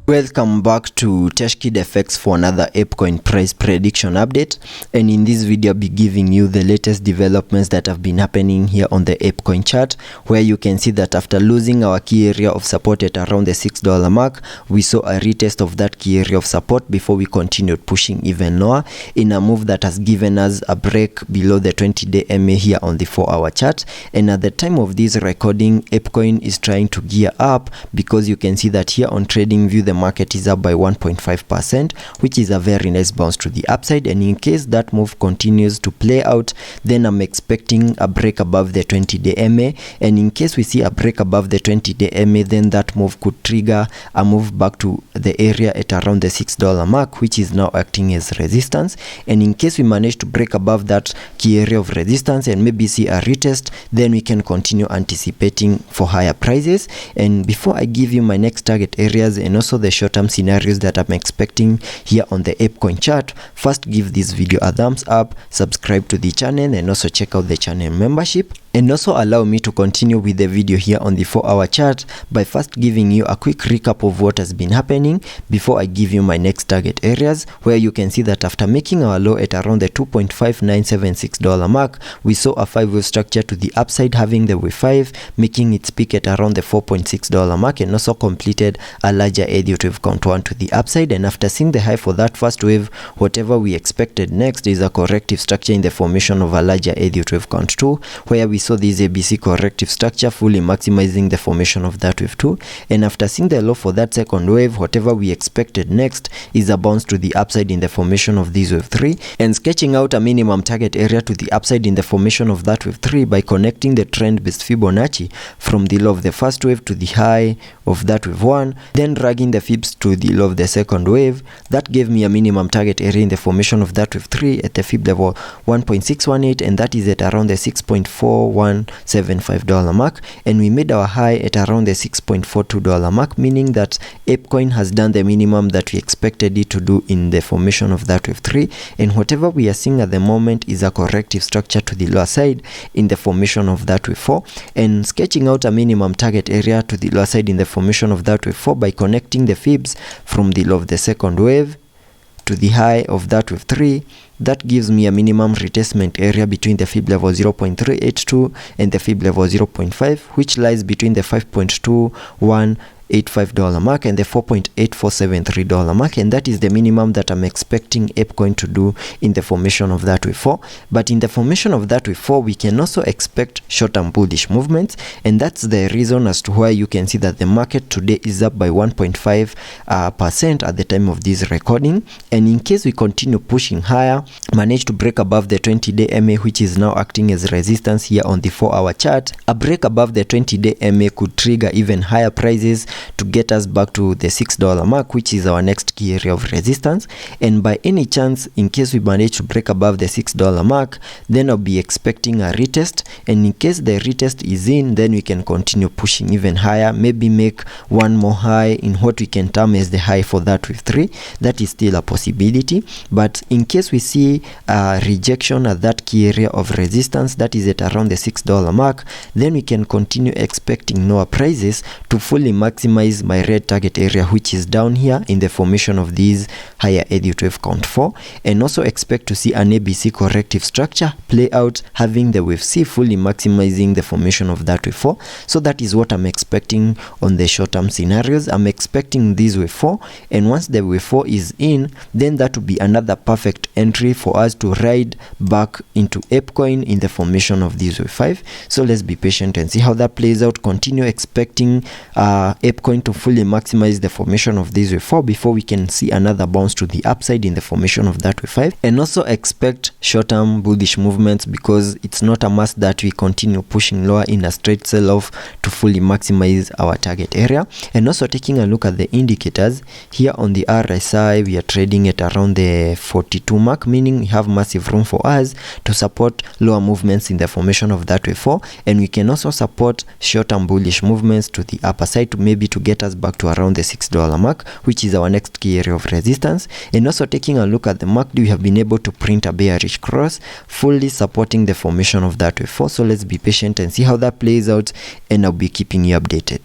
Welcome back to Teshkid FX for another Apecoin price prediction update, and in this video I'll be giving you the latest developments that have been happening here on the Apecoin chart, where you can see that after losing our key area of support at around the $6 mark, we saw a retest of that key area of support before we continued pushing even lower in a move that has given us a break below the 20-day MA here on the 4-hour chart. And at the time of this recording, Apecoin is trying to gear up, because you can see that here on TradingView the market is up by 1.5%, which is a very nice bounce to the upside. And in case that move continues to play out, then I'm expecting a break above the 20-day MA, and in case we see a break above the 20-day MA, then that move could trigger a move back to the area at around the $6 mark, which is now acting as resistance. And in case we manage to break above that key area of resistance and maybe see a retest, then we can continue anticipating for higher prices. And before I give you my next target areas and also the short-term scenarios that I'm expecting here on the Apecoin chart, first give this video a thumbs up, subscribe to the channel, and also check out the channel membership. And also allow me to continue with the video here on the 4-hour chart by first giving you a quick recap of what has been happening before I give you my next target areas, where you can see that after making our low at around the $2.5976 mark, we saw a 5-wave structure to the upside, having the wave 5 making its peak at around the $4.6 mark, and also completed a larger Elliot wave count 1 to the upside. And after seeing the high for that first wave, whatever we expected next is a corrective structure in the formation of a larger Elliot wave count 2, where we saw this ABC corrective structure fully maximizing the formation of that wave 2. And after seeing the low for that second wave, whatever we expected next is a bounce to the upside in the formation of this wave 3, and sketching out a minimum target area to the upside in the formation of that wave 3 by connecting the trend based Fibonacci from the low of the first wave to the high of that wave 1, then dragging the fibs to the low of the second wave. That gave me a minimum target area in the formation of that wave 3 at the fib level 1.618, and that is at around the $6.4175 mark, and we made our high at around the $6.42 mark, meaning that Apecoin has done the minimum that we expected it to do in the formation of that wave 3. And whatever we are seeing at the moment is a corrective structure to the lower side in the formation of that wave 4, and sketching out a minimum target area to the lower side in the formation of that wave 4 by connecting the fibs from the low of the second wave to the high of that wave 3. That gives me a minimum retracement area between the fib level 0.382 and the fib level 0.5, which lies between the $5.2185 mark and the $4.8473 mark, and that is the minimum that I'm expecting Apecoin to do in the formation of that wave 4. But in the formation of that wave 4, we can also expect short-term bullish movements, and that's the reason as to why you can see that the market today is up by 1.5% at the time of this recording. And in case we continue pushing higher, manage to break above the 20-day MA, which is now acting as resistance here on the 4-hour chart, a break above the 20-day MA could trigger even higher prices to get us back to the $6 mark, which is our next key area of resistance. And by any chance, in case we manage to break above the $6 mark, then I'll be expecting a retest, and in case the retest is in, then we can continue pushing even higher, maybe make one more high in what we can term as the high for that wave 3. That is still a possibility. But in case we see a rejection at that key area of resistance, that is at around the $6 mark, then we can continue expecting lower prices to fully maximize my red target area, which is down here in the formation of these higher Elliot wave count 4, and also expect to see an ABC corrective structure play out, having the wave C fully maximizing the formation of that wave 4. So that is what I'm expecting on the short-term scenarios. I'm expecting this wave 4, and once the wave 4 is in, then that will be another perfect entry for us to ride back into Apecoin in the formation of this wave 5. So let's be patient and see how that plays out. Continue expecting Apecoin to fully maximize the formation of this wave 4 before we can see another bounce to the upside in the formation of that wave 5, and also expect short-term bullish movements, because it's not a must that we continue pushing lower in a straight sell-off to fully maximize our target area. And also taking a look at the indicators here on the RSI, we are trading at around the 42 mark, meaning we have massive room for us to support lower movements in the formation of that wave 4, and we can also support short-term bullish movements to the upper side to maybe to get us back to around the $6 mark, which is our next key area of resistance. And also taking a look at the MACD, we have been able to print a bearish cross, fully supporting the formation of that wave 4. So let's be patient and see how that plays out, and I'll be keeping you updated.